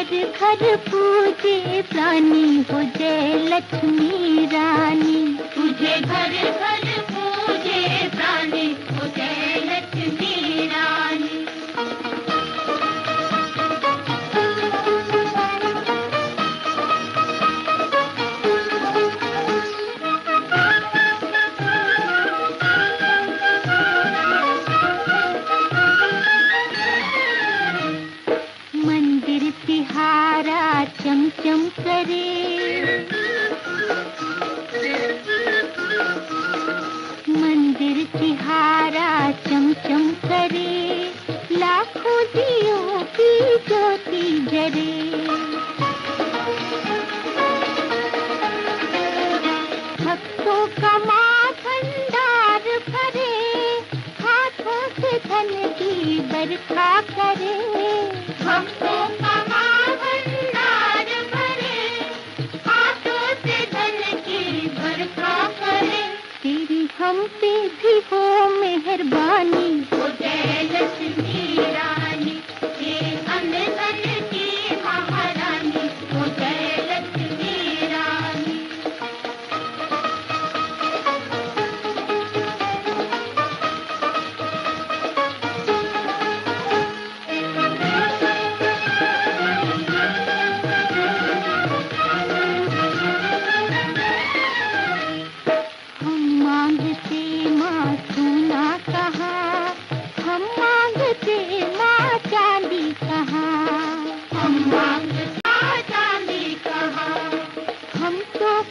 घर पूजे प्राणी हो जय लक्ष्मी रानी। तुझे घर घर पूजे प्राणी हो जय लक्ष्मी रानी। मंदिर तिहारा चमचम करे, मंदिर तिहारा चमचम करे, लाखों दियों की ज्योति जरे। भक्तों का माँ भंडार भरे, हाथों से धन की बरखा करे। भक्तों का माँ भंडार भरे, हाथों से धन की बरखा करे। तेरी हम पे भी हो मेहरबानी हो जय लक्ष्मी रानी। ये अन्न धन की महारानी हो जय लक्ष्मी रानी।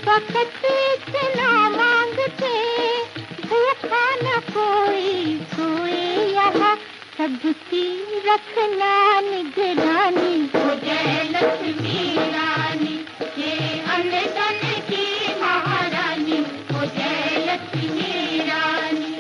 फकत इतना मांगते, भूखा न कोई सोए यहाँ, सबकी रखना निगरानी हो जय लक्ष्मी रानी। ये अन्न धन की महारानी हो जय लक्ष्मी रानी।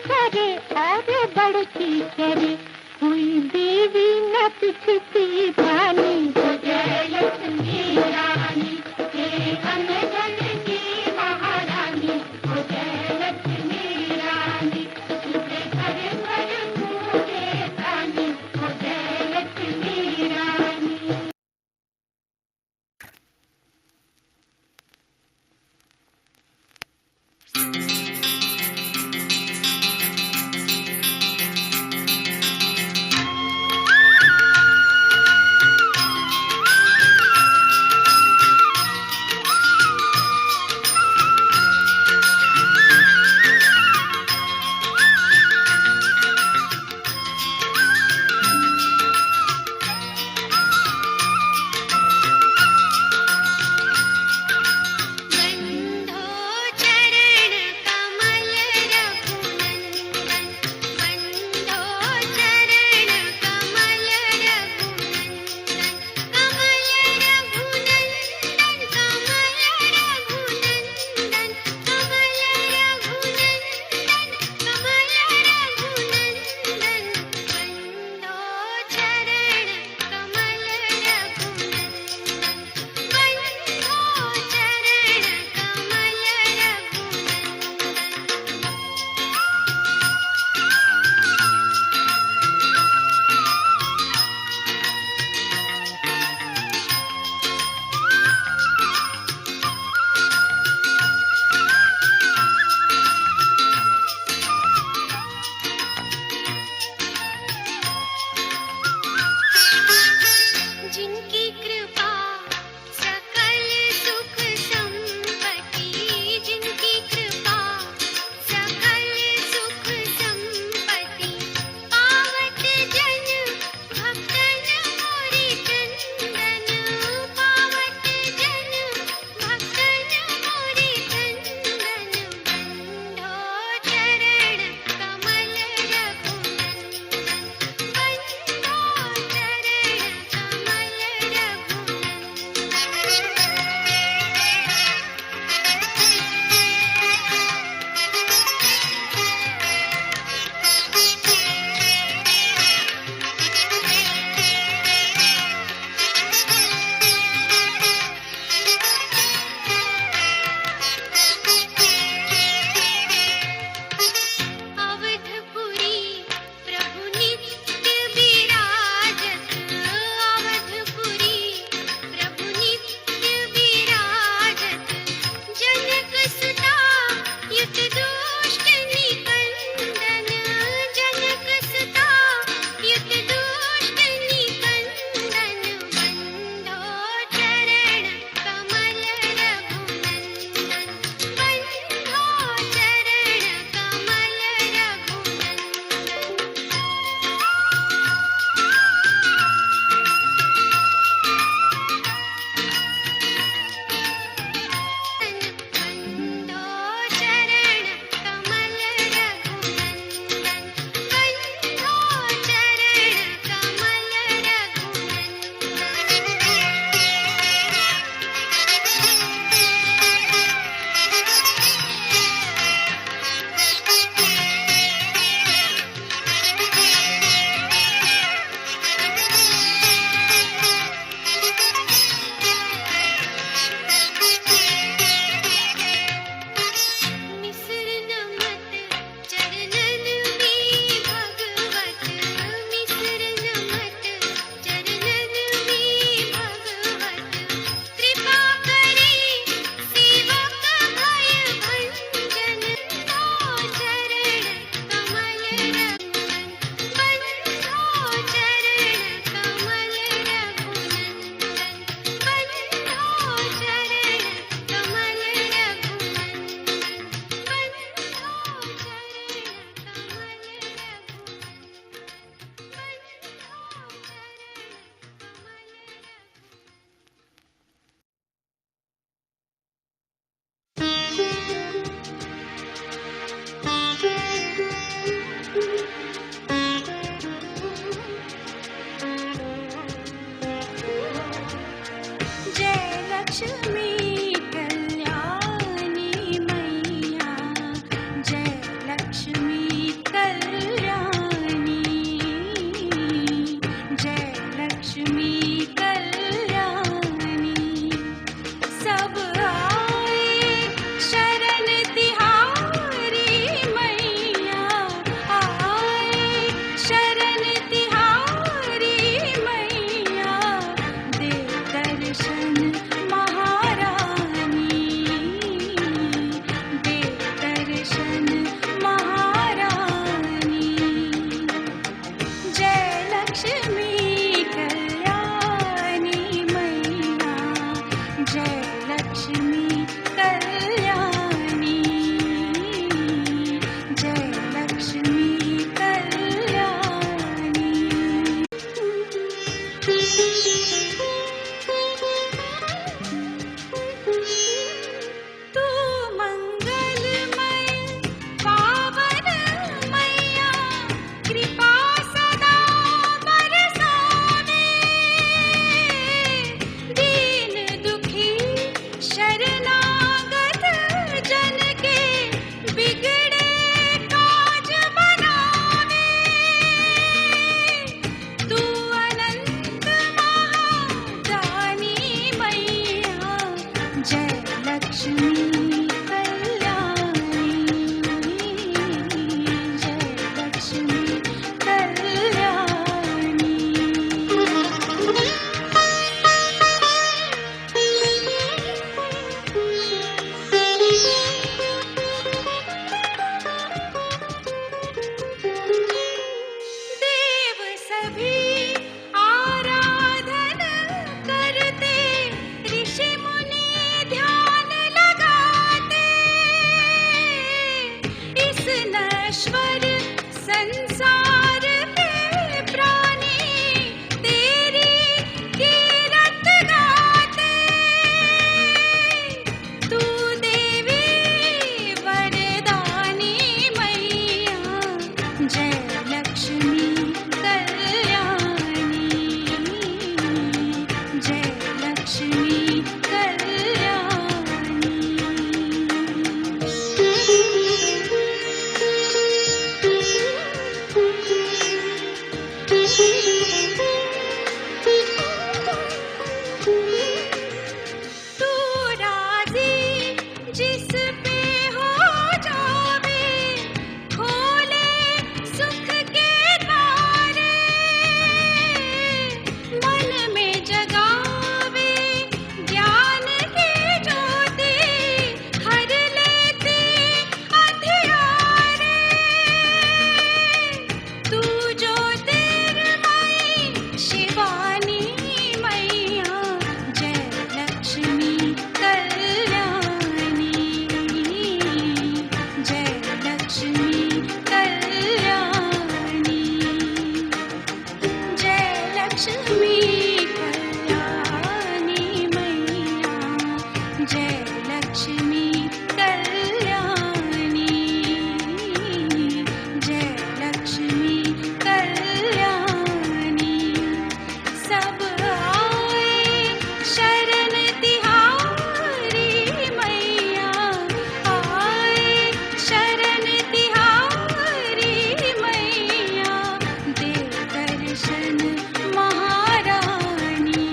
करे अरे बढ़ती करे, कोई देवी न पिछती पानी हो जय लक्ष्मी रानी। ये अन्न धन की महारानी हो जय लक्ष्मी रानी। तुझे घर घर पूजे प्राणी हो जय लक्ष्मी रानी। ईश्वर संसार के प्राणी तेरी कीरत गाते। तू देवी वरदानी मैया, जय लक्ष्मी कल्याणी, जय लक्ष्मी कल्याणी। तू राजी जिस पे हो जावे, खोले सुख के द्वारे, मन में जगावे ज्ञान की ज्योति, हर लेती अंधियारे। तू ज्योतिर्मयी शिवानी मैया, जय लक्ष्मी कल्याणी, जय लक्ष्मी कल्याणी, जय लक्ष्मी कल्याणी मैया, जय लक्ष्मी कल्याणी, जय लक्ष्मी कल्याणी। सब आए शरण तिहारी मैया, आए शरण तिहारी मैया, दे दर्शन महारानी,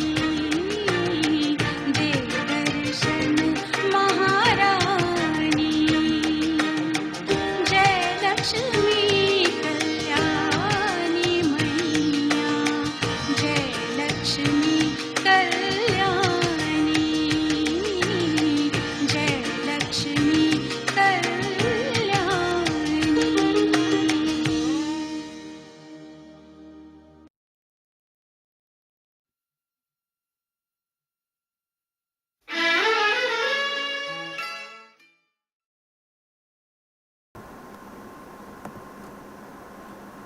दे दर्शन महारानी, जय लक्ष्मी कल्याणी मैया, जय लक्ष्मी कल्याणी, जय Lakshmi Kalyani.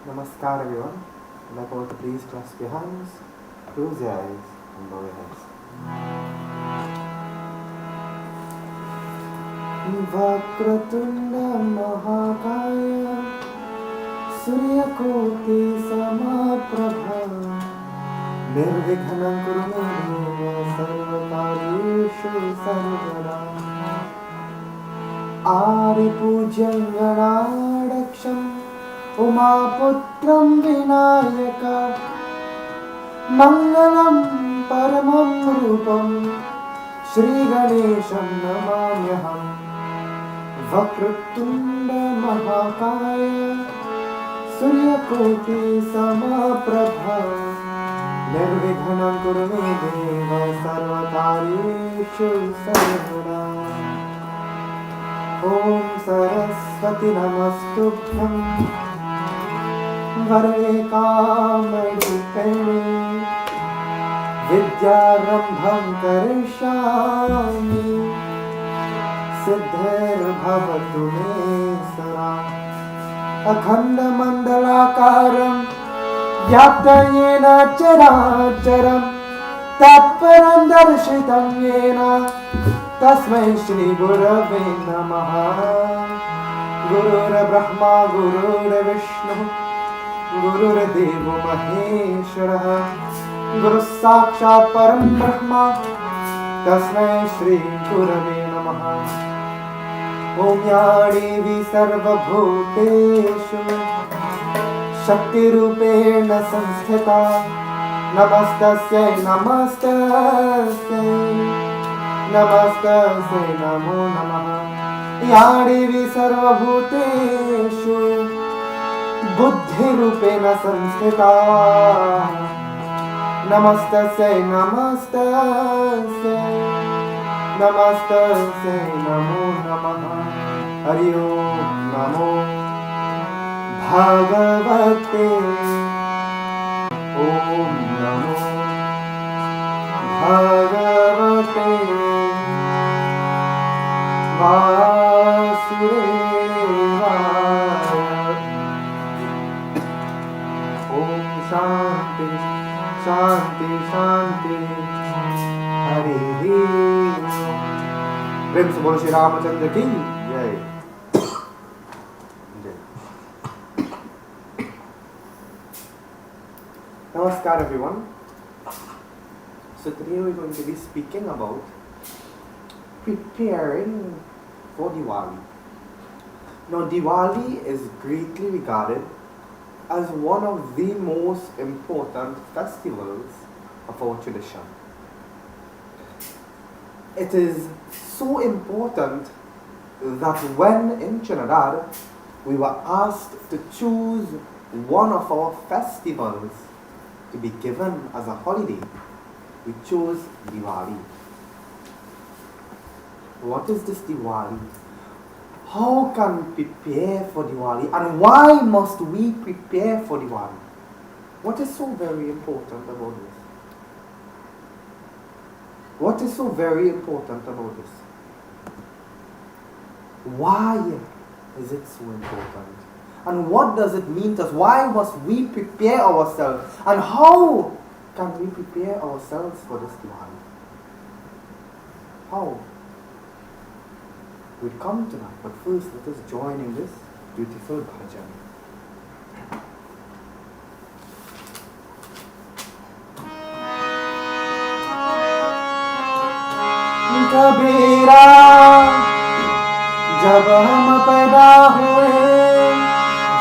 Namaskar everyone. Like all, please clasp your hands, close your eyes and bow your heads. Vakratunda Mahakaya Suryakoti Samaprabha Nirvighanam Kuru Me Deva Sarvakaryeshu Sarvada Aripujam Ganadaksham Umaputram Vinayaka Mangalam Paramam Rupam Shri Ganesham Namamyaham Vakratunda Mahakaya Suryakoti Samaprabha Nirvighanam Kuru Me Deva Sarvakaryeshu Sarvada Om Saraswati Namastubhyam Varde Kamarupeni Vidyarambham Karishami Siddhir Bhavatu Me Sara Akhanda Mandalakaram Vyaptayena Characharam Tatparam Darshitam Yena Tasmai Shri Gurave Namaha Gurur Brahma Gurur Vishnu Gurur Devo Maheshwara Guru Sakshat Param Brahma Tasmai Shri Gurave Namaha Om Ya Devi Sarva Bhuteshu Shakti Rupena Samsthita Namastasyai Namastasyai Namaste Namo Namaha Ya Devi Sarvabhuteshu Buddhi Rupena Samsthita Namastasya Namastasya Namastasya Namo Namaha Hari Om Namo Bhagavate Om Namo Bhagavate Vasudevaya Shanti, Shanti, Shanti. Hari प्रेम से बोलो श्री रामचंद्र की जय. Namaskar everyone. So today we're going to be speaking about preparing for Diwali. Now Diwali is greatly regarded as one of the most important festivals of our tradition. It is so important that when in Trinidad we were asked to choose one of our festivals to be given as a holiday, we chose Diwali. What is this Diwali? How can we prepare for Diwali, and why must we prepare for Diwali? What is so very important about this? What is so very important about this? Why is it so important? And what does it mean to us? Why must we prepare ourselves? And how can we prepare ourselves for this Diwali? How? We'll come to that, but first let us join in this beautiful bhajan. कबीरा जब हम पैदा हुए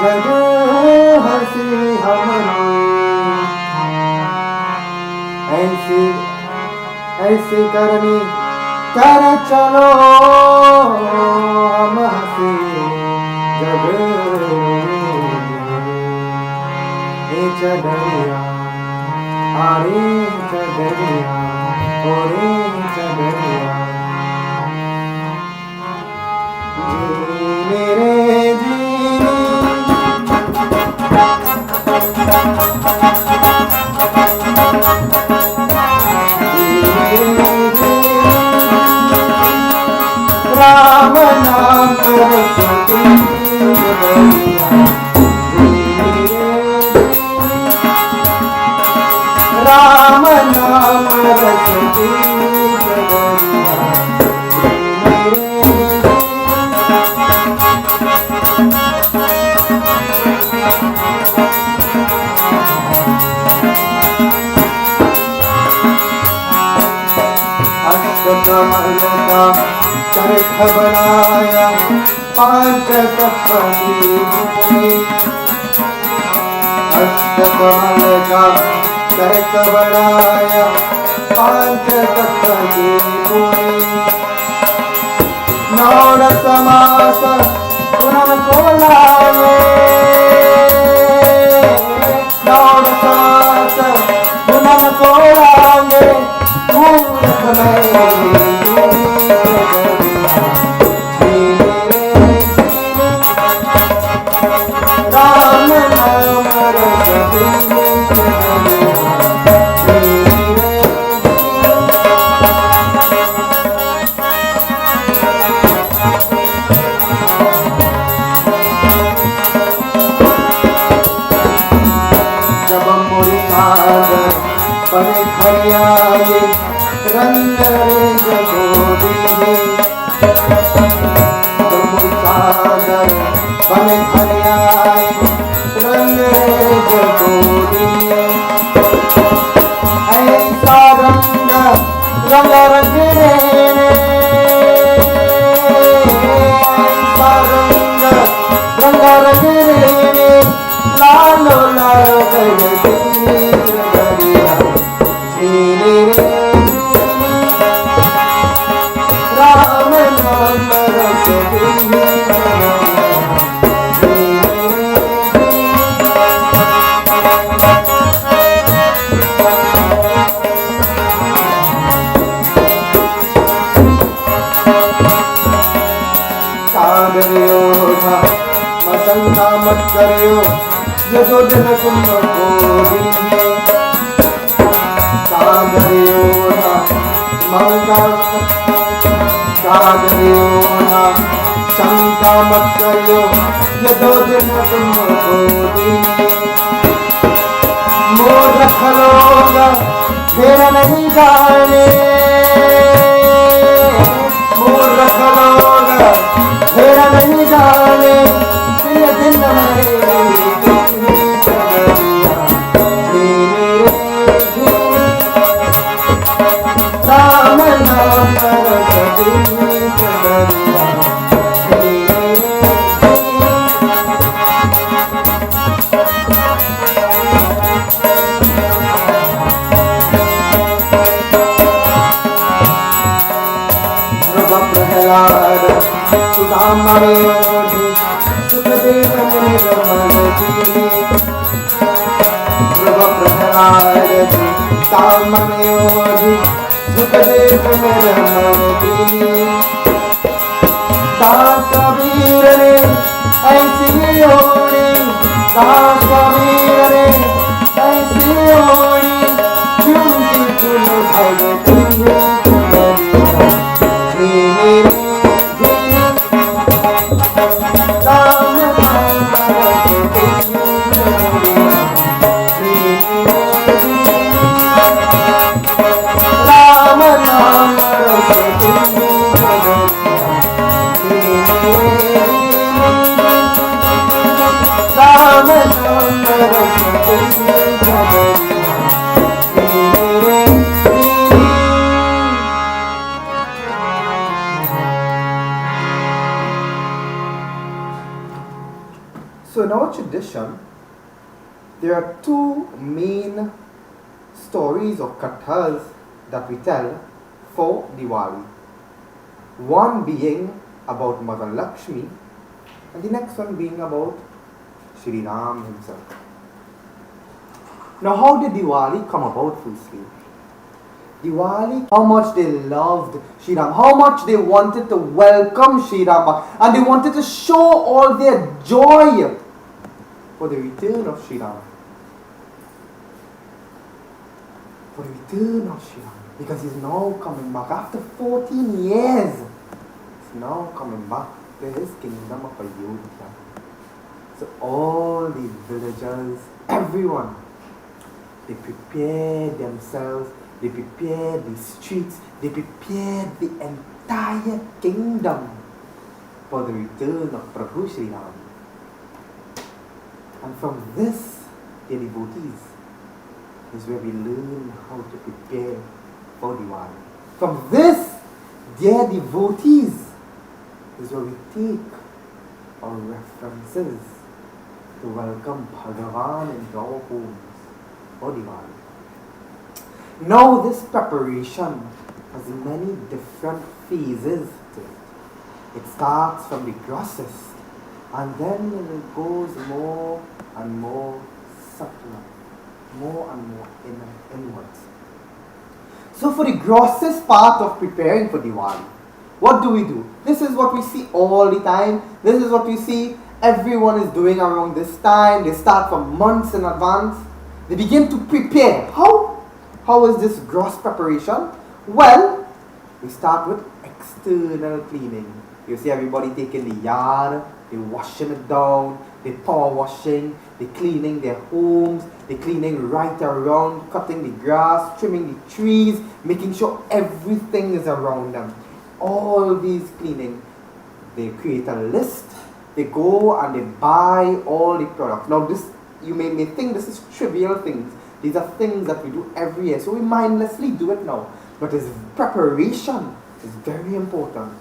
जग हंसी हम रोए ऐसी करनी कर चलो हम हंसी जग रोए चदरिया आरे चदरिया ओरे चदरिया जीने रे जीने राम नाम सरस्वती जगरिया राम नाम सरस्वती जगरिया अष्टकमल का चरख बनाया पांच तत्व की भूमि अष्टकमल का चरख बनाया पांच तत्व की भूमि नौ समास पुनः को लाए नौ समास पुनः को लाए मूर्ख में राम नाम रसती जब मोरी चादर बने खरियाए रंग रे जगोदी जब मोरी चादर बने खरियाए रंग रे जगोदी ऐसा रंग रंग रंग रे ऐसा रंग रंग रंग रे लालो लालो करती जगरिया जीने रे राम नाम रसती मसंगा मत करियो जो दिन तुमको दीजिए सागरियो ना मंगा सागरियो ना शंका मत करियो जो दिन तुमको दीजिए मोर लोग फिर नहीं जाने, मूर्ख लोग फिर नहीं जाने, ये दिन राम नाम प्रहलाद सुदामा सुखदेव प्रहलाद सामयोधि सुखदेव दास कबीर ने ऐसी होनी, दास कबीर ने ऐसी होनी, झूठी चुन भगती So in our tradition, there are two main stories or kathas that we tell for Diwali. One being about Mother Lakshmi and the next one being about Shri Ram himself. Now how did Diwali come about firstly? Diwali, how much they loved Shri Ram, how much they wanted to welcome Shri Ram, and they wanted to show all their joy for the return of Shri Ram. For the return of Shri Ram. Because he's now coming back. After 14 years, he's now coming back to his kingdom of Ayodhya. So all the villagers, everyone, they prepared themselves, they prepared the streets, they prepared the entire kingdom for the return of Prabhu Shri Ram. And from this, the devotees, is where we learn how to prepare for Diwali. From this, dear devotees, is where we take our references to welcome Bhagavan into our homes for Diwali. Now this preparation has many different phases to it. It starts from the grossest, and then it goes more and more subtler, more and more inwards. So for the grossest part of preparing for Diwali, what do? This is what we see all the time. This is what we see everyone is doing around this time. They start from months in advance. They begin to prepare. How is this gross preparation? Well, we start with external cleaning. You see everybody taking the yard, they're washing it down, they're power washing, they're cleaning their homes, they're cleaning right around, cutting the grass, trimming the trees, making sure everything is around them. All these cleaning, they create a list, they go and they buy all the products. Now this, you may think this is trivial things. These are things that we do every year, so we mindlessly do it now. But this preparation is very important,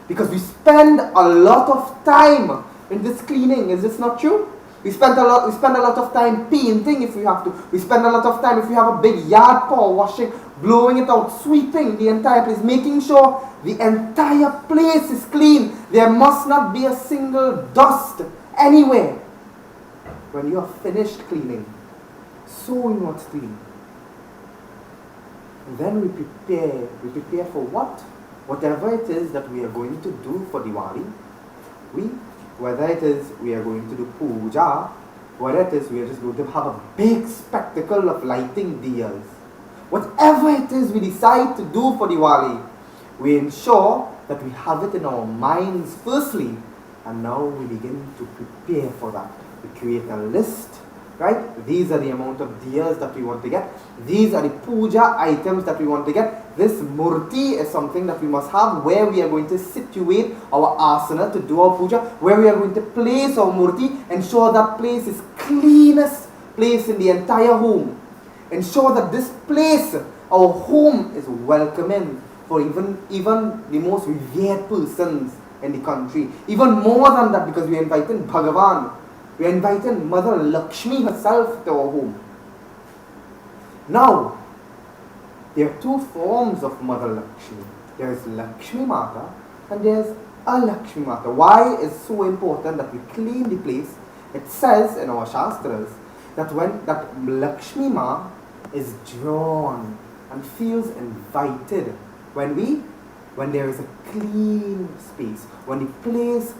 because we spend a lot of time in this cleaning. Is this not true? We spend a lot of time painting if we have to. We spend a lot of time if we have a big yard, power washing, blowing it out, sweeping the entire place, making sure the entire place is clean. There must not be a single dust anywhere. When you are finished cleaning, so we must clean. And then we prepare for what? Whatever it is that we are going to do for Diwali. Whether it is we are going to do puja, whether it is we are just going to have a big spectacle of lighting diyas. Whatever it is we decide to do for Diwali, we ensure that we have it in our minds firstly, and now we begin to prepare for that. We create a list, right? These are the amount of diyas that we want to get. These are the puja items that we want to get. This murti is something that we must have, where we are going to situate our asana to do our puja, where we are going to place our murti, ensure that place is cleanest place in the entire home. Ensure that this place, our home, is welcoming for even the most revered persons in the country. Even more than that, because we are inviting Bhagavan. We are inviting Mother Lakshmi herself to our home. Now, there are two forms of Mother Lakshmi. There is Lakshmi Mata and there is Alakshmi Mata. Why is so important that we clean the place? It says in our Shastras that when that Lakshmi Ma is drawn and feels invited when there is a clean space, when the place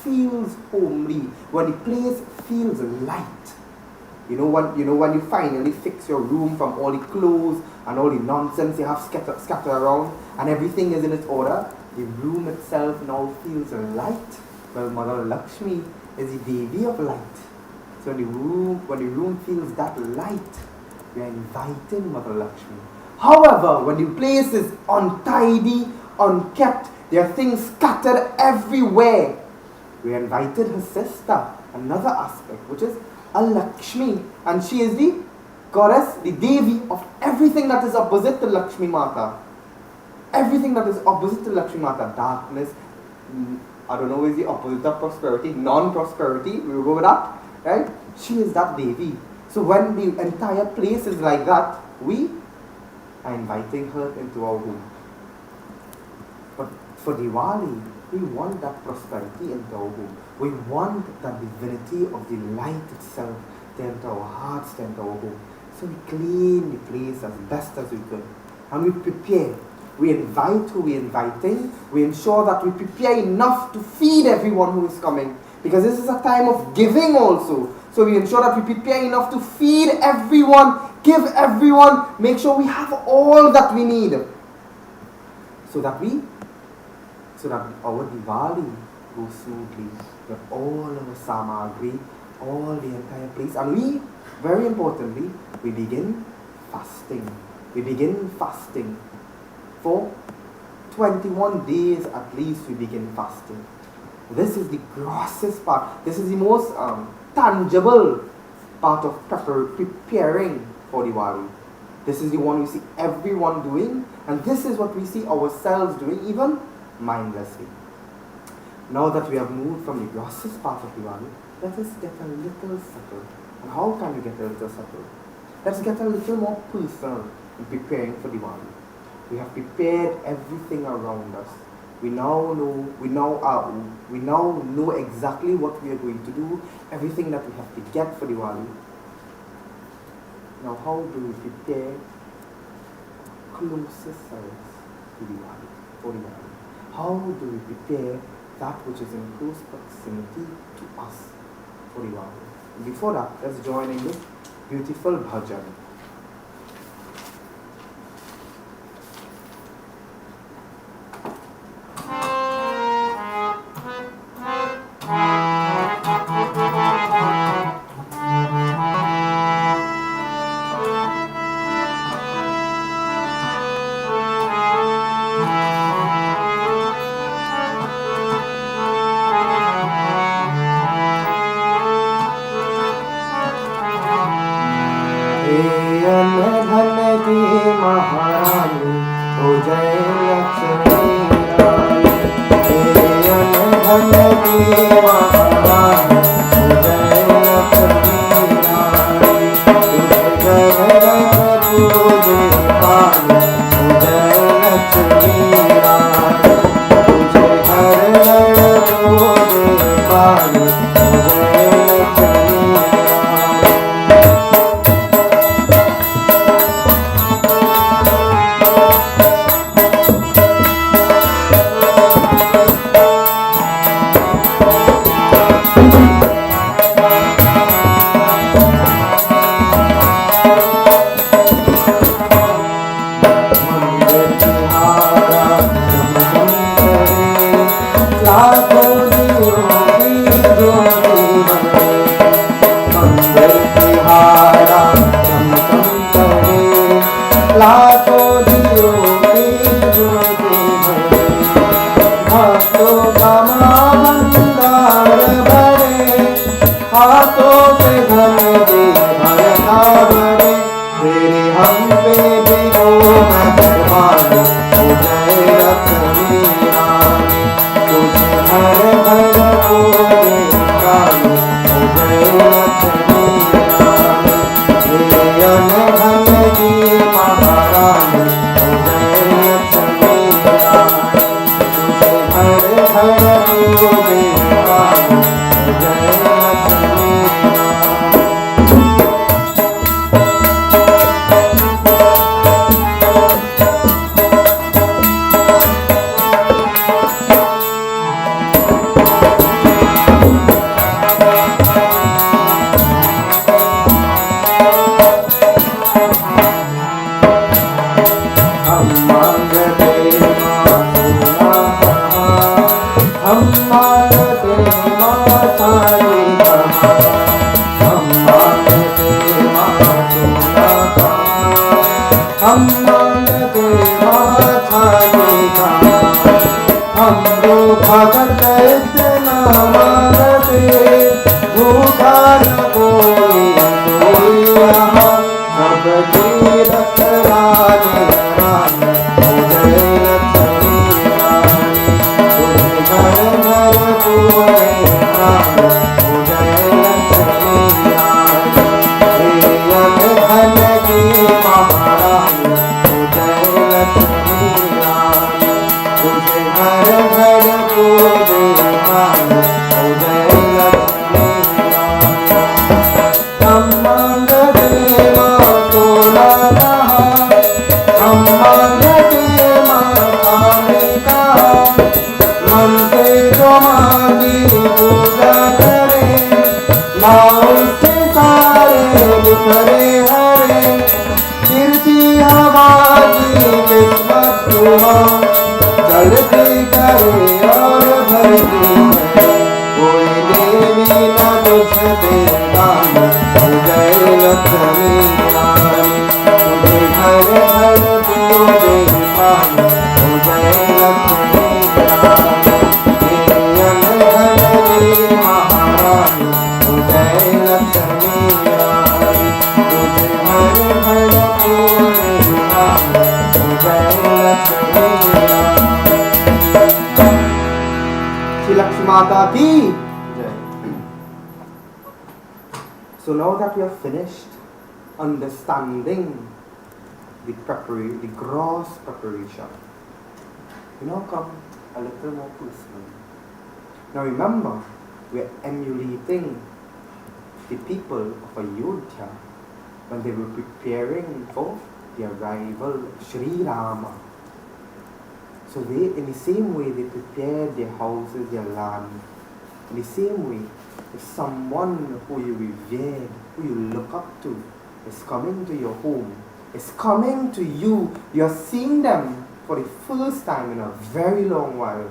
feels homely, when the place feels light. You know when you finally fix your room from all the clothes and all the nonsense you have scattered around, and everything is in its order, the room itself now feels light. Well, Mother Lakshmi is the Devi of light. So when the room feels that light, we are inviting Mother Lakshmi. However, when the place is untidy, unkept, there are things scattered everywhere, we invited her sister, another aspect, which is Alakshmi, and she is the goddess, the Devi of everything that is opposite to Lakshmi Mata. Everything that is opposite to Lakshmi Mata, darkness, I don't know, is the opposite of prosperity, non-prosperity, we will go with that, right? She is that Devi. So when the entire place is like that, we are inviting her into our home. But for Diwali, we want that prosperity into our home. We want that divinity of the light itself to enter our hearts, to enter our home. So we clean the place as best as we could. And we prepare. We invite who we're inviting. We ensure that we prepare enough to feed everyone who is coming. Because this is a time of giving also. So we ensure that we prepare enough to feed everyone, give everyone, make sure we have all that we need. So that our Divali goes smoothly with all our samagri, all the entire place. And we, very importantly, we begin fasting. We begin fasting. For 21 days at least we begin fasting. This is the grossest part. This is the most tangible part of preparing for Diwali. This is the one we see everyone doing, and this is what we see ourselves doing, even mindlessly. Now that we have moved from the grossest part of Diwali, let us get a little subtle. And how can we get a little subtle? Let's get a little more personal in preparing for Diwali. We have prepared everything around us. We now know exactly what we are going to do, everything that we have to get for Diwali. Now, how do we prepare closest selves to Diwali, for Diwali? How do we prepare that which is in close proximity to us for Diwali? Before that, let's join in this beautiful bhajan. हाथों से धन दे भरता भरे, तेरे हम पे भिगो मेहरबानी, हो जाए लक्ष्मी रानी। तुझे घर घर को देखानी, हो जाए लक्ष्मी रानी। तेरे अनधन की महारानी, हो जाए लक्ष्मी रानी। तुझे घर घर को देखानी, हो जाए लक्ष्मी रानी। हम मांगते माँ सोना कहाँ, हम मांगते माँ चांदी कहाँ, हम मांगते माँ सोना कहाँ, हम मांगते माँ चांदी कहाँ। हम दो भगत इतना मांगते, भूखा न कोई कोई यहाँ, सबकी रखवाली रानी, हो जाए लक्ष्मी रानी। तुझे घर घर पूरे रानी, हो जाए लक्ष्मी रानी। तेरे अनधन की महारानी, हो जाए लक्ष्मी रानी। तुझे घर घर पूरे रानी, हो जाए लक्ष्मी रानी। हम मांगते माँ सोना कहाँ, हम मांगते माँ खाने का, मन से जो मांगी पूजा करें, माँ उसके सारे बिखरे हरे। गिरती हवा की किस्मत दुआ, चलती करे और भरती है, कोई देवी न तुझे देदान, हो जाए लक्ष्मी रानी। तुझे घर घर पूजे पानी, हो जाए लक्ष्मी रानी। तेरे अनधन की महारानी, हो जाए लक्ष्मी रानी। तुझे घर घर पूजे पानी, हो जाए लक्ष्मी रानी। श्री लक्ष्मी माता की जय। So now that we have finished understanding the gross preparation, we now come a little more personal. Now remember, we are emulating the people of Ayodhya when they were preparing for the arrival of Sri Rama. So they, in the same way, they prepared their houses, their land. In the same way, if someone who you revered, who you look up to, is coming to your home, is coming to you, you're seeing them for the first time in a very long while,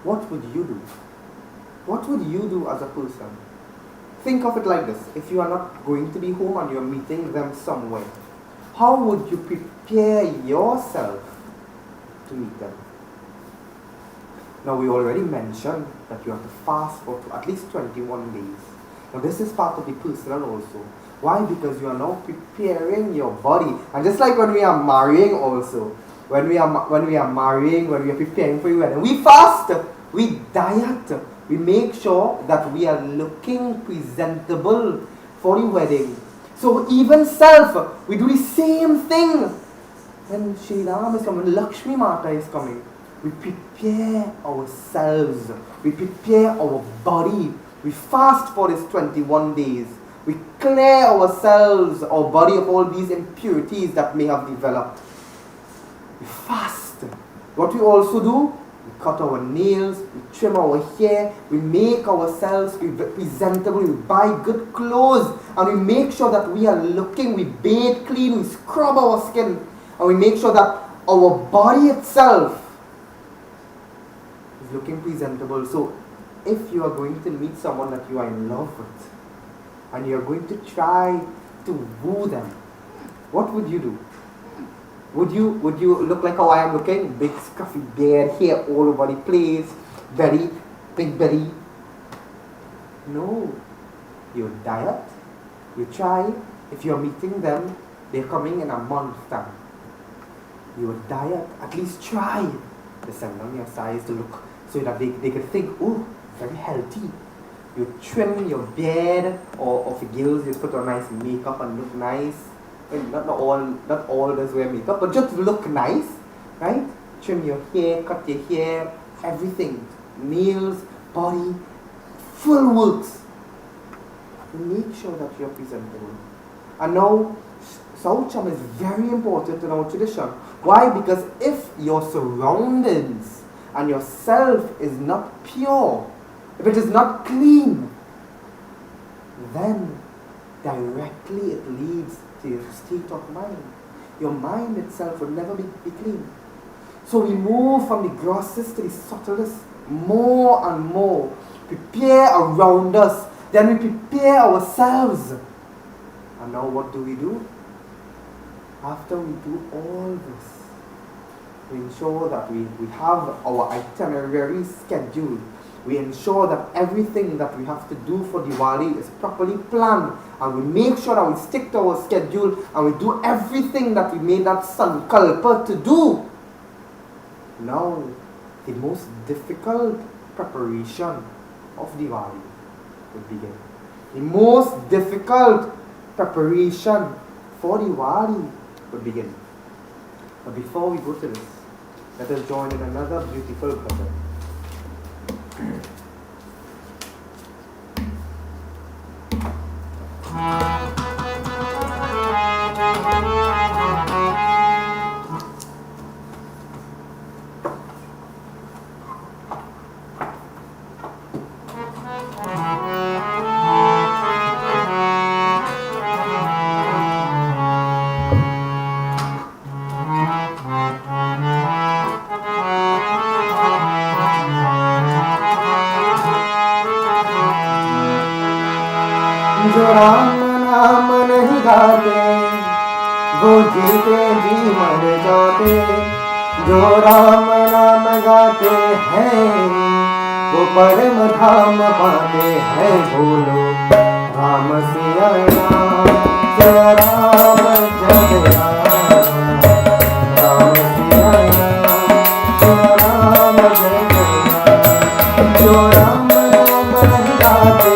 what would you do? What would you do as a person? Think of it like this. If you are not going to be home and you're meeting them somewhere, how would you prepare yourself to meet them? Now we already mentioned that you have to fast for at least 21 days. Now this is part of the personal also. Why? Because you are now preparing your body. And just like when we are marrying also, when we are marrying, when we are preparing for you, and we fast, we diet, we make sure that we are looking presentable for the wedding. So even self, we do the same thing. When Shri Ram is coming, Lakshmi Mata is coming, we prepare ourselves, we prepare our body, we fast for this 21 days. We clear ourselves, our body, of all these impurities that may have developed. We fast. What we also do, we cut our nails, we trim our hair, we make ourselves presentable, we buy good clothes, and we make sure that we are looking, we bathe clean, we scrub our skin, and we make sure that our body itself is looking presentable. So if you are going to meet someone that you are in love with, and you are going to try to woo them, what would you do? Would you look like how I am looking? Big scruffy beard, hair all over the place, very big belly? No. You diet, you try. If you're meeting them, they're coming in a month time. You would diet, at least try to send them your size to look so that they could think, oh, very healthy. You trim your beard, or for girls, you put on nice makeup and look nice. Well, not all does wear makeup, but just look nice, right? Trim your hair, cut your hair, everything. Nails, body, full works. Make sure that you're presentable. And now, Saucham is very important in our tradition. Why? Because if your surroundings and yourself is not pure, if it is not clean, then directly it leads to your state of mind. Your mind itself will never be clean. So we move from the grossest to the subtlest, more and more. Prepare around us, then we prepare ourselves. And now what do? After we do all this, we ensure that we have our itinerary scheduled. We ensure that everything that we have to do for Diwali is properly planned, and we make sure that we stick to our schedule and we do everything that we made that sankalpa to do. Now, the most difficult preparation of Diwali will begin. The most difficult preparation for Diwali will begin. But before we go to this, let us join in another beautiful bhajan. जो राम नाम नहीं गाते वो जीते जी मर जाते, जो राम नाम गाते हैं वो परम धाम पाते हैं। बोलो राम सिया राम, सिया राम जय राम, राम सिया राम, सिया राम जय राम। जो राम नाम नहीं गाते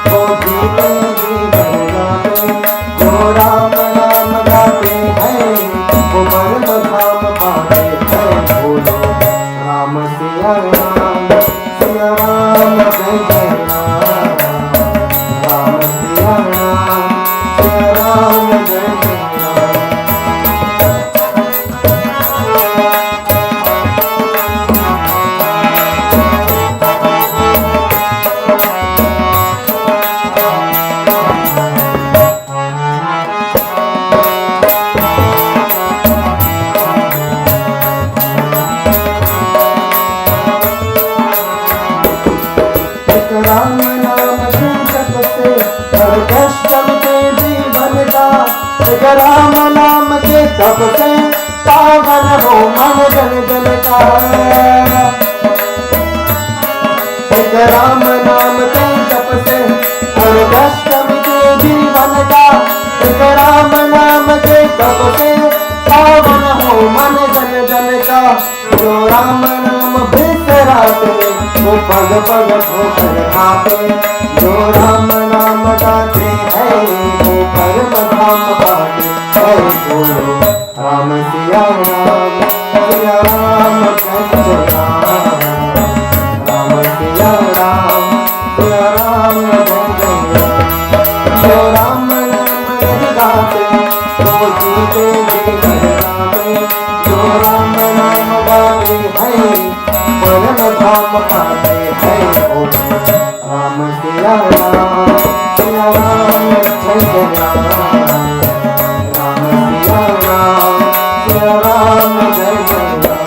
वो जीते जी मर जाते, जो राम नाम गाते हैं वो परम धाम पाते हैं। बोलो राम सिया राम, सिया राम जय जय राम, राम सिया राम, सिया राम जय जय राम। राम नाम के जप से हर कष्ट के जीवन का, एक राम नाम के तप से पावन हो मन जन जन का। एक राम नाम के जप से हर कष्ट के जीवन का, एक राम नाम के तप से पावन हो मन जन जन का। जो राम नाम बिसराते वो पग पग ठोकर खाते, जो राम नाम गाते हैं वो परम धाम पाते हैं। बोलो राम सिया राम, सिया राम जय जय राम, राम सिया राम, सिया राम जय जय राम। जो राम नाम नहीं गाते वो जीते जी मर जाते, जो राम नाम गाते हैं परम धाम पाते हैं। बोलो राम सिया राम, सिया राम जय जय राम, राम सिया राम, सिया राम जय जय राम।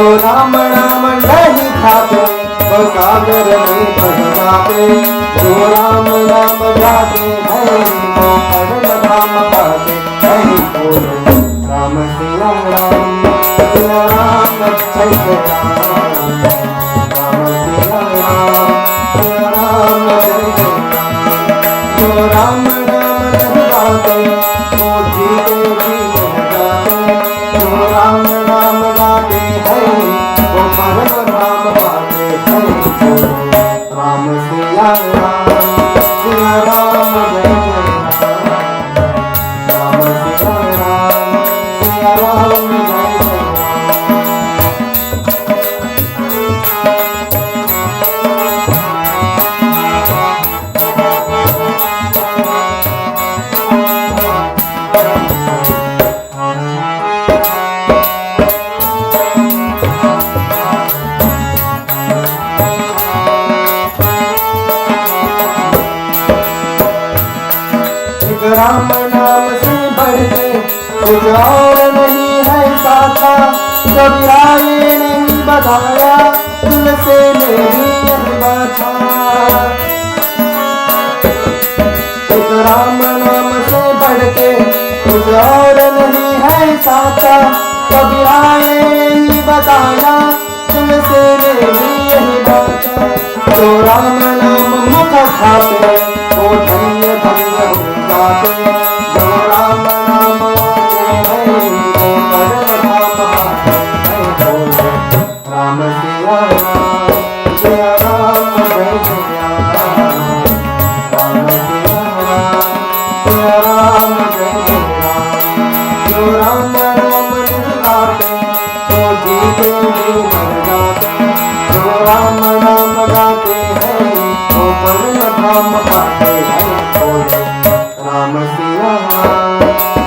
जो राम नाम नहीं खाते वो सागर में बह जाते, जो राम नाम गाते हैं वो परम धाम पाते हैं। बोलो राम सिया राम, सिया राम जय जय राम, राम सिया राम, सिया राम जय जय राम। जो राम नाम नहीं गाते वो जीते जी बह जाते, जो राम नाम गाते हैं वो परम धाम पाते हैं। बोलो राम सिया राम, सिया राम जय जय राम, राम सिया राम, सिया राम जय जय राम। एक राम नाम से बढ़ के कुछ और नहीं है साथा, कबीराए नहीं बताया तुमसे मेरी यह बाछा। एक राम नाम से बढ़ के कुछ और नहीं है साथा, कबीराए नहीं बताया तुमसे मेरी यह बाछा। जो राम नाम मुख खाते वो धन्य धन्य हो जाते, जो राम नाम गाते हैं वो परम धाम पाते हैं। बोलो राम सिया राम, सिया राम जय जय राम, राम सिया राम, सिया राम जय जय राम। जो राम नाम नहीं गाते वो जीते जी मर जाते, जो राम नाम गाते हैं वो परम धाम पाते हैं। बोलो राम सिया राम,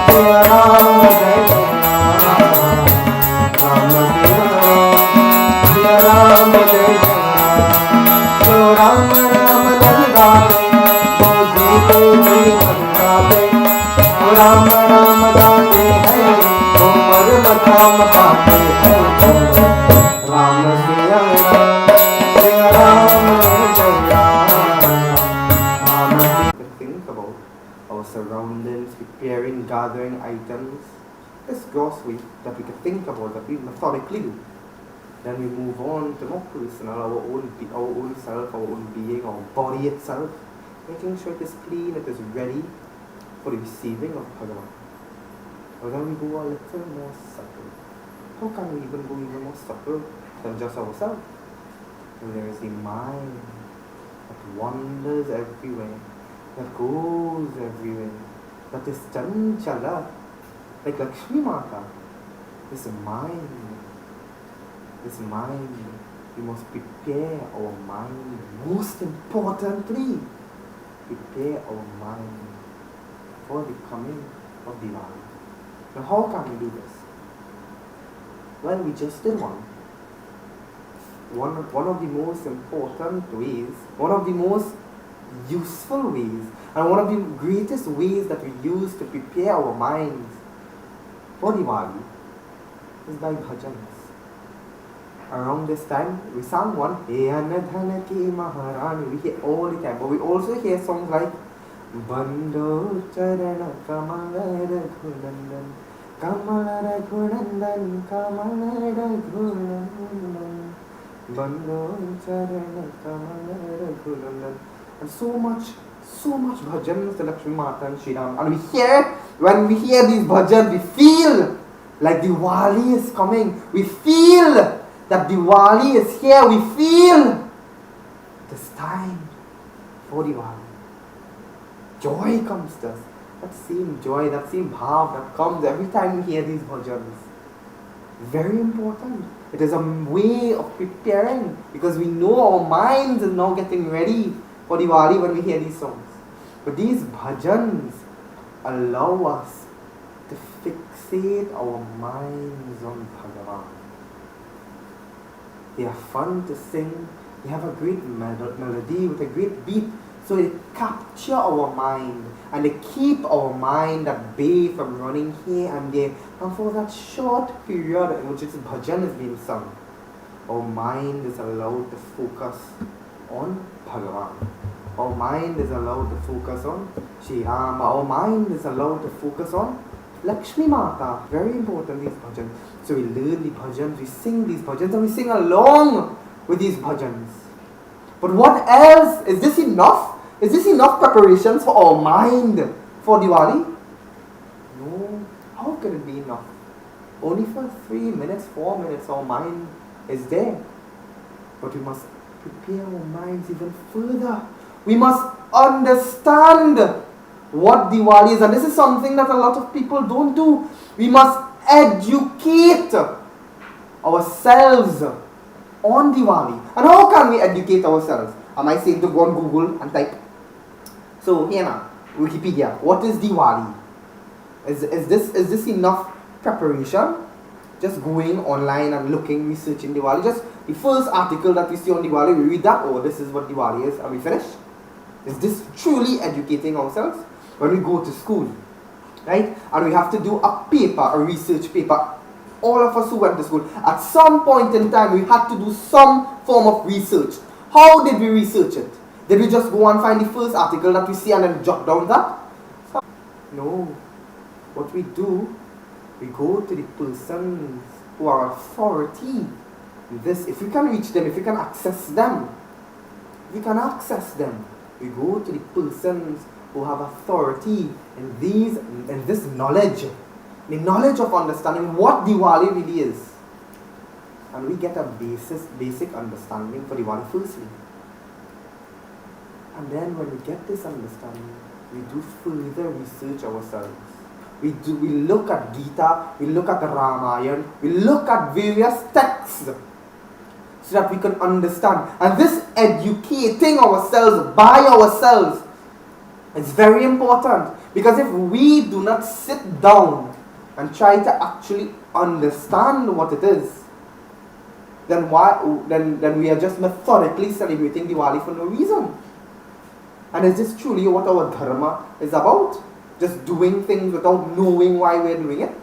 सिया राम जय जय राम, राम सिया राम, सिया राम जय जय राम। जो राम नाम नहीं गाते वो जीते जी मर जाते, जो राम नाम गाते हैं वो परम धाम पाते हैं। बोलो राम सिया राम, सिया राम जय जय Ram, Ram Siya. Think about our surroundings, preparing, gathering items, this grocery that we can think about, that we methodically do. Then we move on to more personal, our own self, our own being, our body itself, making sure it is clean, it is ready for the receiving of Bhagavan. But then we go a little more subtle. How can we even go even more subtle than just ourselves? Well, there is a mind that wanders everywhere, that goes everywhere, that is chanchala, like Lakshmi Mata. This mind, we must prepare our mind. Most importantly, prepare our mind for the coming of Divali. Now, how can we do this? Well, we just did one. One of the most important ways, one of the most useful ways, and one of the greatest ways that we use to prepare our minds for Diwali is by bhajans. Around this time, we sang one, He Anadhana Ki Maharani, we hear all the time, but we also hear songs like Bando Charana Kamala Raghunandan, Kamala Raghunandan, Kamala Raghunandan, Bando Charana Kamala Raghunandan, and so much bhajans to Lakshmi Mata and Shri Ram. And when we hear these bhajans, we feel like Diwali is coming. We feel that Diwali is here. We feel it is time for Diwali. Joy comes to us. That same joy, that same bhav that comes every time we hear these bhajans. Very important. It is a way of preparing, because we know our minds are now getting ready for Diwali when we hear these songs. But these bhajans allow us to fixate our minds on Bhagavan. They are fun to sing. They have a great melody with a great beat. So they capture our mind and they keep our mind at bay from running here and there. And for that short period in which this bhajan is being sung, our mind is allowed to focus on Bhagavan. Our mind is allowed to focus on Shri Rama. Our mind is allowed to focus on Lakshmi Mata. Very important, these bhajans. So we learn the bhajans, we sing these bhajans, and we sing along with these bhajans. But what else? Is this enough? Is this enough preparations for our mind for Diwali? No. How can it be enough? Only for 3 minutes, 4 minutes, our mind is there. But we must prepare our minds even further. We must understand what Diwali is. And this is something that a lot of people don't do. We must educate ourselves on Diwali. And how can we educate ourselves? Am I saying to go on Google and type? So here now, Wikipedia, what is Diwali? Is this enough preparation? Just going online and looking, researching Diwali. Just the first article that we see on Diwali, we read that, oh, this is what Diwali is, and we finish. Is this truly educating ourselves? When we go to school, right? And we have to do a paper, a research paper. All of us who went to school, at some point in time, we had to do some form of research. How did we research it? Did we just go and find the first article that we see and then jot down that? No. What we do, we go to the persons who are authority. This, if we can reach them, if we can access them, we go to the persons who have authority in this knowledge, the knowledge of understanding what Diwali really is. And we get a basic understanding for Diwali firstly. And then when we get this understanding, we do further research ourselves. We look at Gita, we look at the Ramayana, we look at various texts so that we can understand. And this educating ourselves by ourselves is very important, because if we do not sit down and try to actually understand what it is, then we are just methodically celebrating Diwali for no reason. And is this truly what our dharma is about? Just doing things without knowing why we're doing it?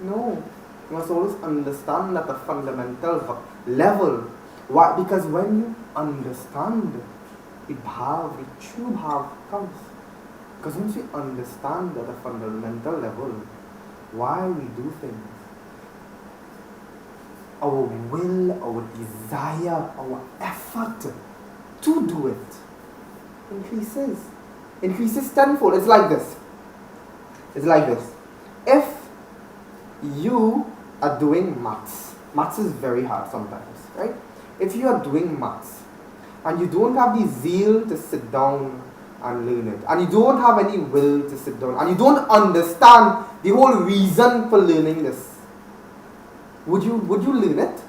No. You must always understand at a fundamental level. Why? Because when you understand, the true bhav comes. Because once we understand at a fundamental level why we do things, our will, our desire, our effort to do it increases tenfold. It's like this. If you are doing maths is very hard sometimes, right? If you are doing maths and you don't have the zeal to sit down and learn it, and you don't have any will to sit down, and you don't understand the whole reason for learning this, would you learn it?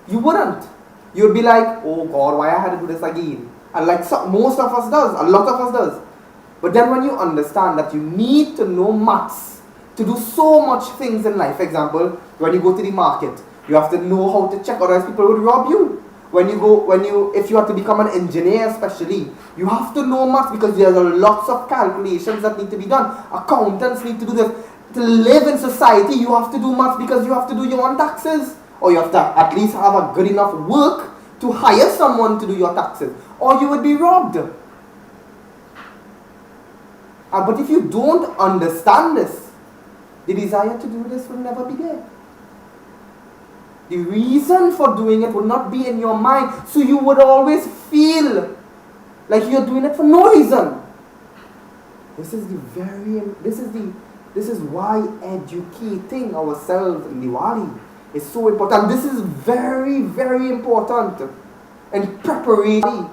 You wouldn't. You'd be like, oh God, why I had to do this again? And like most of us does, a lot of us does. But then when you understand that you need to know maths to do so much things in life, for example, when you go to the market, you have to know how to check, otherwise people would rob you. If you have to become an engineer especially, you have to know maths, because there are lots of calculations that need to be done. Accountants need to do this. To live in society, you have to do maths, because you have to do your own taxes. Or you have to at least have a good enough work to hire someone to do your taxes, or you would be robbed. But if you don't understand this, the desire to do this will never be there. The reason for doing it would not be in your mind, so you would always feel like you're doing it for no reason. This is why educating ourselves in Diwali is so important. This is very, very important in preparation.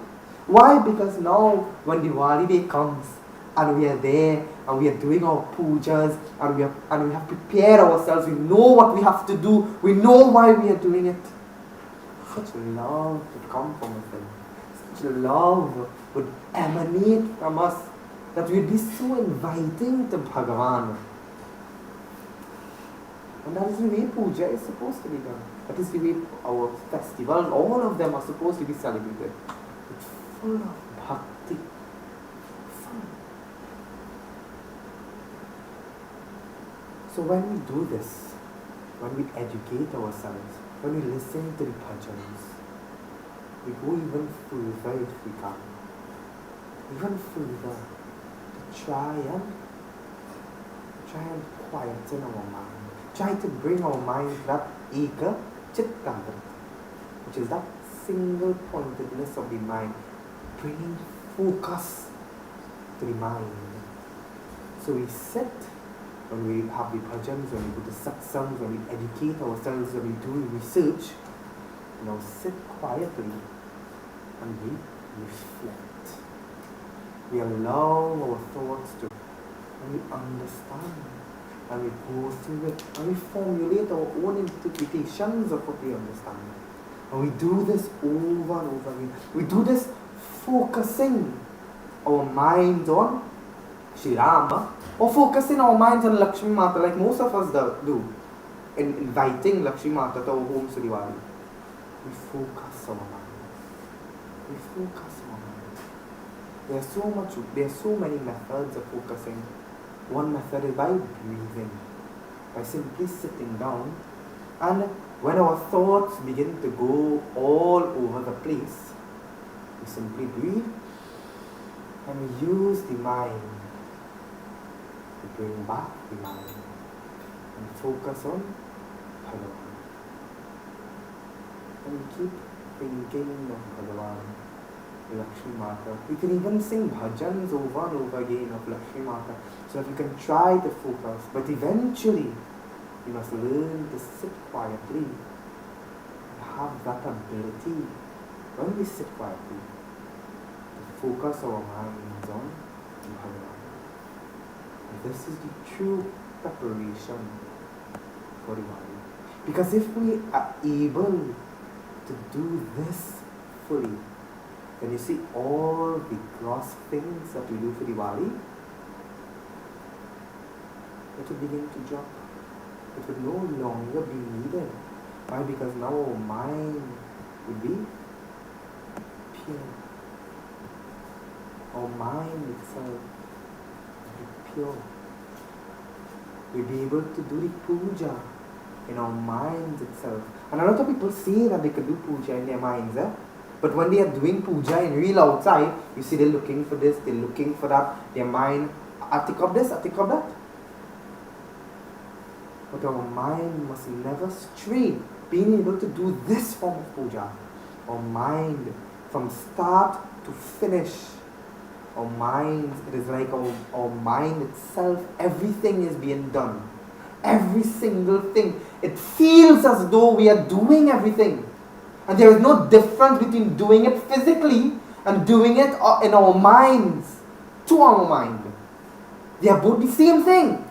Why? Because now when Diwali day comes and we are there and we are doing our pujas and we have prepared ourselves, we know what we have to do, we know why we are doing it. Such love would come from within. Such love would emanate from us that we would be so inviting to Bhagavan. And that is the way puja is supposed to be done. That is the way our festivals, all of them are supposed to be celebrated. It's full of bhakti. Full. So when we do this, when we educate ourselves, when we listen to the bhajans, we go even further if we can. Even further to try and quieten our mind. Try to bring our mind to that eka chitta, which is that single pointedness of the mind, bringing focus to the mind. So we sit, when we have the bhajans, when we go to satsangs, when we educate ourselves, when we do research, sit quietly and we reflect. We allow our thoughts to, and we understand, and we go through it, and we formulate our own interpretations of what we understand. And we do this over and over again. We do this focusing our minds on Sri Rama, or focusing our minds on Lakshmi Mata, like most of us do, in inviting Lakshmi Mata to our homes for Diwali. We focus our minds. We focus our minds. There are so many methods of focusing. One method is by breathing, by simply sitting down, and when our thoughts begin to go all over the place, we simply breathe and we use the mind to bring back the mind and focus on Bhagavan. And we keep thinking of Bhagavan, Lakshmi Mata. We can even sing bhajans over and over again of Lakshmi Mata, so that we can try to focus. But eventually, we must learn to sit quietly and have that ability, when we sit quietly, to focus our minds on Bhagavan. And this is the true preparation for Diwali. Because if we are able to do this fully, then you see all the gross things that we do for Diwali, it will begin to drop. It would no longer be needed. Why? Because now our mind would be pure. Our mind itself would be pure. We'll be able to do the puja in our minds itself. And a lot of people say that they can do puja in their minds, but when they are doing puja in real outside, you see they're looking for this, they're looking for that, their mind, I think of this, I think of that. But our mind must never stray. Being able to do this form of puja, our mind from start to finish, our mind, it is like our mind itself, everything is being done. Every single thing. It feels as though we are doing everything. And there is no difference between doing it physically and doing it in our minds, to our mind. They are both the same thing.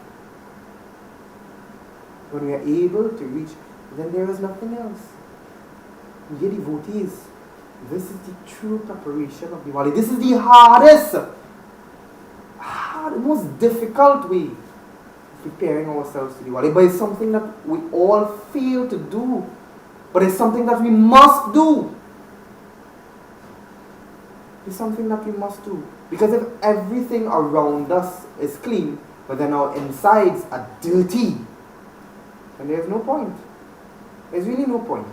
When we are able to reach, then there is nothing else. Dear devotees, this is the true preparation of Diwali. This is the most difficult way of preparing ourselves to Diwali. But it's something that we all fail to do. But it's something that we must do. It's something that we must do. Because if everything around us is clean, but then our insides are dirty, then there's no point. There's really no point.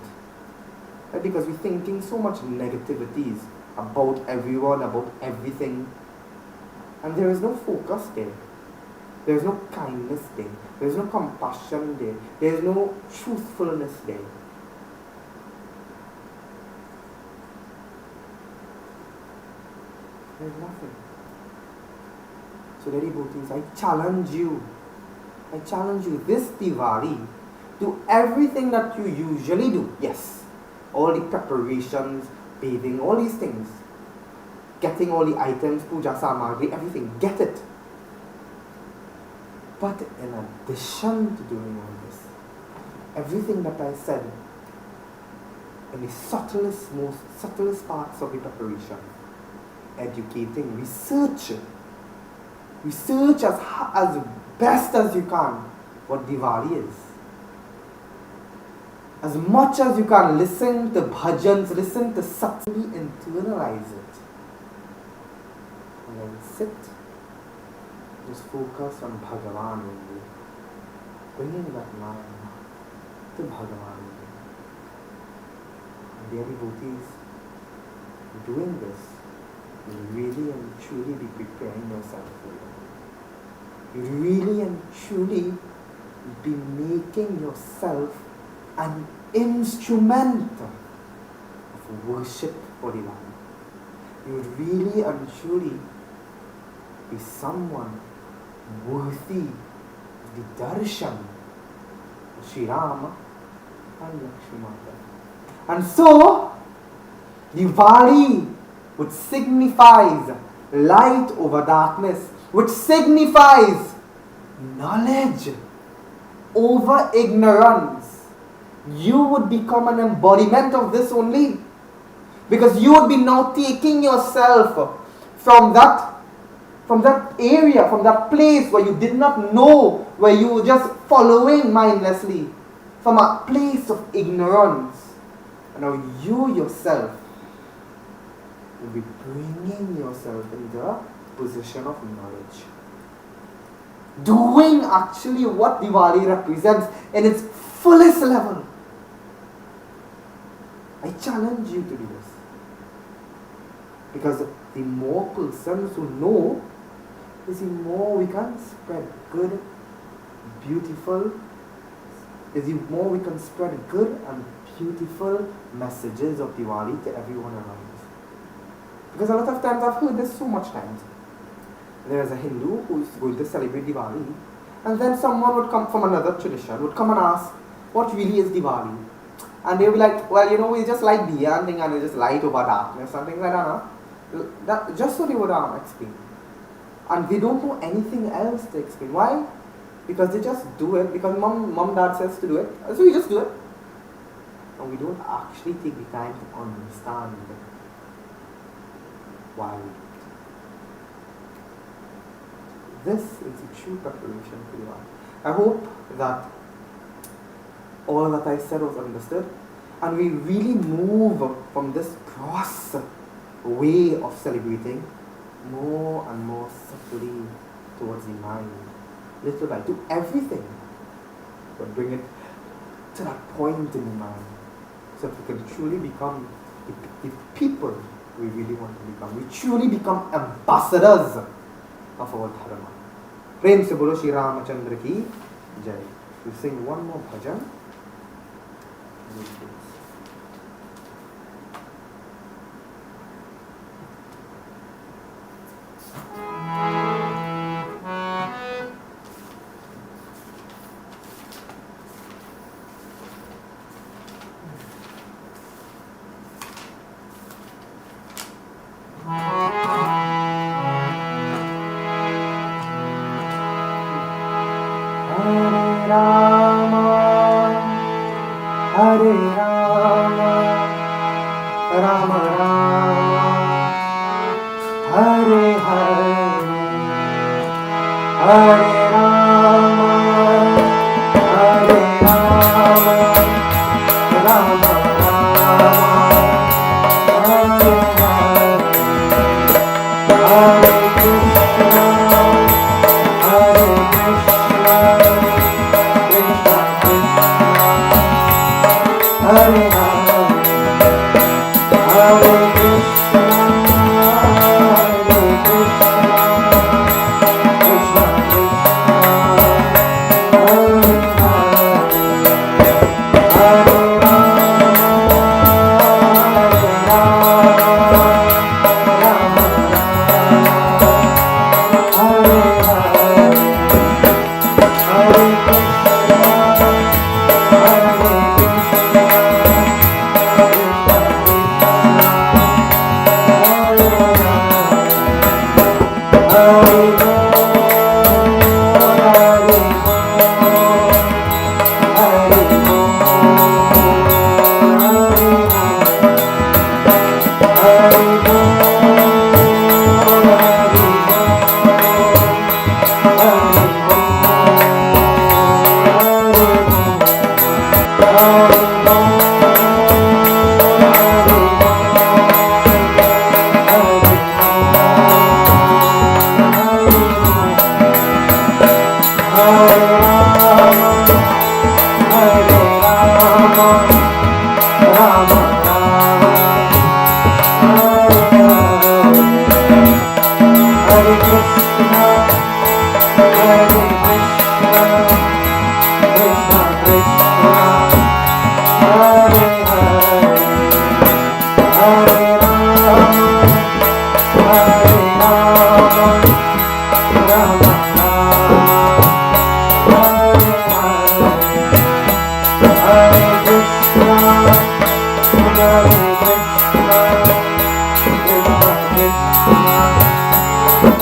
Right? Because we're thinking so much negativities about everyone, about everything. And there is no focus there. There is no kindness there. There is no compassion there. There is no truthfulness there. There's nothing. So, dear devotees, I challenge you this Diwali, do everything that you usually do. Yes, all the preparations, bathing, all these things, getting all the items, puja samagri, everything, get it. But in addition to doing all this, everything that I said, in the most subtlest parts of the preparation, educating, research as best as you can what Diwali is. As much as you can, listen to bhajans, listen to satsang, internalize it. And then sit, just focus on Bhagavan only. Bringing that mind to Bhagavan only. dear devotees, doing this will really and truly be preparing yourself for it. You really and truly be making yourself an instrument of worship for Divali. You really and truly be someone worthy of the darshan of Sri Rama and Lakshmi Mata. And so, Divali, which signifies light over darkness, which signifies knowledge over ignorance, you would become an embodiment of this only. Because you would be now taking yourself from that area, from that place where you did not know, where you were just following mindlessly, from a place of ignorance. And now you yourself will be bringing yourself into a position of knowledge. Doing actually what Divali represents in its fullest level. I challenge you to do this. Because the more persons who know, is the more we can spread good, beautiful, is the more we can spread good and beautiful messages of Diwali to everyone around us. Because a lot of times, I've heard this so much times. There is a Hindu who is going to celebrate Diwali, and then someone would come from another tradition, would come and ask, what really is Diwali? And they would be like, well, you know, we just light diya and things, and we just light over darkness and things like that. Huh? That just so they would explain. And they don't know anything else to explain. Why? Because they just do it, because mom, dad says to do it, so we just do it. And we don't actually take the time to understand why we do it. This is the true preparation for Diwali. I hope that all that I said was understood, and we really move from this gross way of celebrating more and more subtly towards the mind, little by little, everything, but bring it to that point in the mind, so that we can truly become the people we really want to become. We truly become ambassadors of our dharma. Prem se bolo Shri Ramachandra ki jai. We'll sing one more bhajan.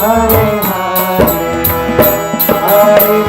Hare Hare, Hare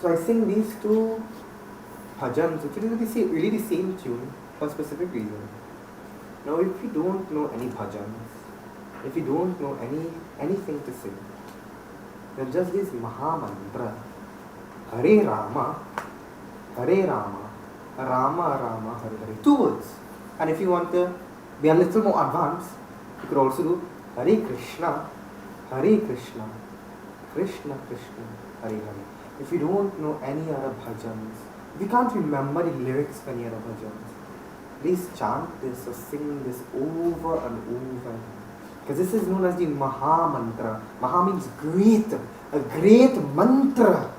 So I sing these two bhajans, which is really the same tune for a specific reason. Now, if you don't know any bhajans, if you don't know anything to sing, then just this Maha Mantra, Hare Rama, Hare Rama, Rama Rama, Hare Hare, 2 words. And if you want to be a little more advanced, you could also do Hare Krishna, Krishna Krishna, Hare Hare. If you don't know any other bhajans, if you can't remember the lyrics of any other bhajans, please chant this or sing this over and over. Because this is known as the Maha Mantra. Maha means great, a great mantra.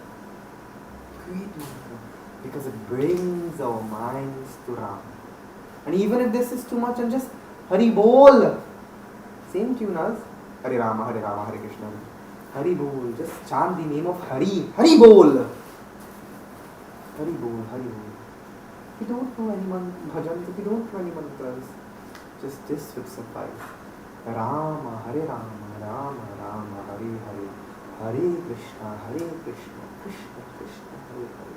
Great mantra. Because it brings our minds to Ram. And even if this is too much, and just Hari Bol. Same tune as Hare Rama, Hare Krishna. Hari Bol. Just chant the name of Hari. Hari Bol. Hari Bol, Hari Bol. If you don't know any bhajans, if you don't know any mantras, just this would suffice. Rama, Hare Rama, Rama Rama, Hare Hare, Hare Krishna, Krishna Krishna, Hare Hare.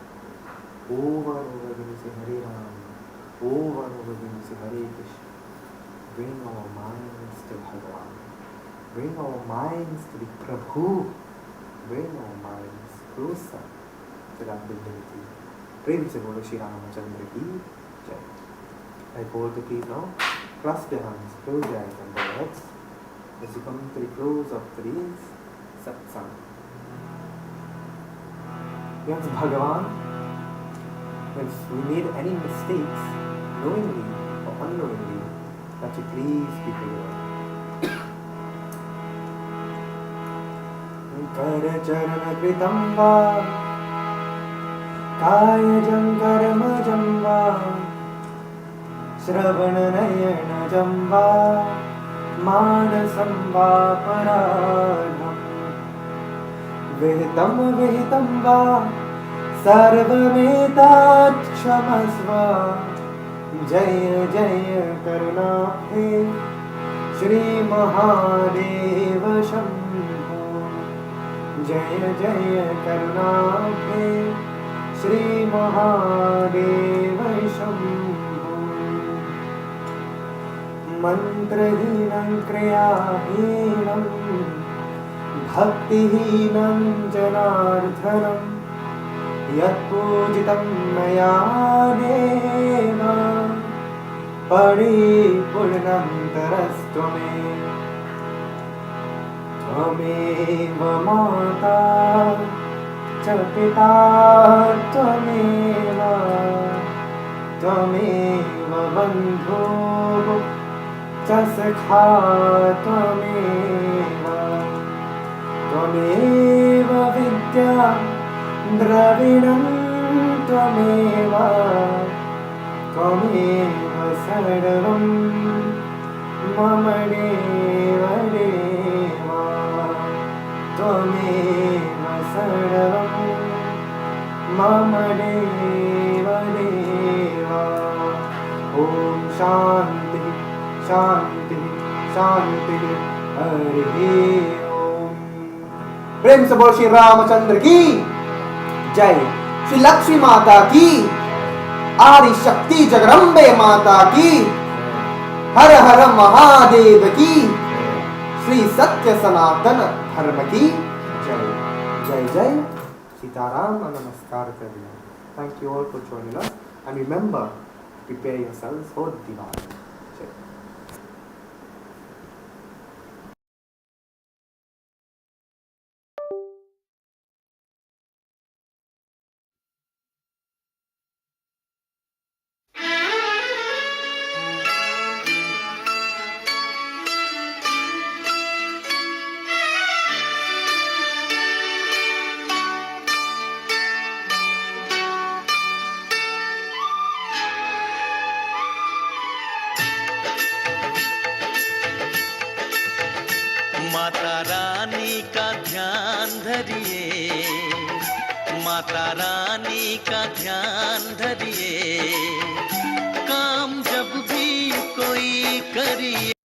Over and over again you say Hare Rama. Over and over again you say Hare Krishna. Bring our minds to Bhagavan. Bring our minds to the Prabhu. Bring our minds closer to that divinity. Prem se bolo Shri Ramachandra ki jai. I call to please now clasp your hands, close your eyes and your heads as you come to the close of today's Satsang. We ask Bhagavan, if we made any mistakes, knowingly or unknowingly, that you please be forgiven. कर चरण कृतं वा कायजं कर्मजं वा श्रवणनयनजं वा मानसं वा पराधं विहितं वा सर्वमेतत् क्षमस्व जय जय करुणाब्धे श्री महादेव शम्भो जय जय करुणाब्धे श्री महादेव शम्भो मंत्रहीनं क्रियाहीनं भक्तिहीनं जनार्दनं यत्पूजितं मया देव परिपूर्णन्तरस्तु मे त्वमेव माता च पिता त्वमेव बन्धुः च सखा त्वमेव विद्या द्रविणं त्वमेव सर्वं मम देव त्वमेव सर्वं मम देव ॐ शान्ति शान्ति शान्ति हरिः ॐ। प्रेम से बोल श्री रामचंद्र की जय। श्री लक्ष्मी माता की, आदि शक्ति जगदम्बे माता की, हर हर महादेव की, श्री सत्य सनातन धर्म की जय। जय जय Sitaram and Namaskar to everyone. Thank you all for joining us, and remember, prepare yourselves for Divali. करिए, माता रानी का ध्यान धरिए, काम जब भी कोई करिए।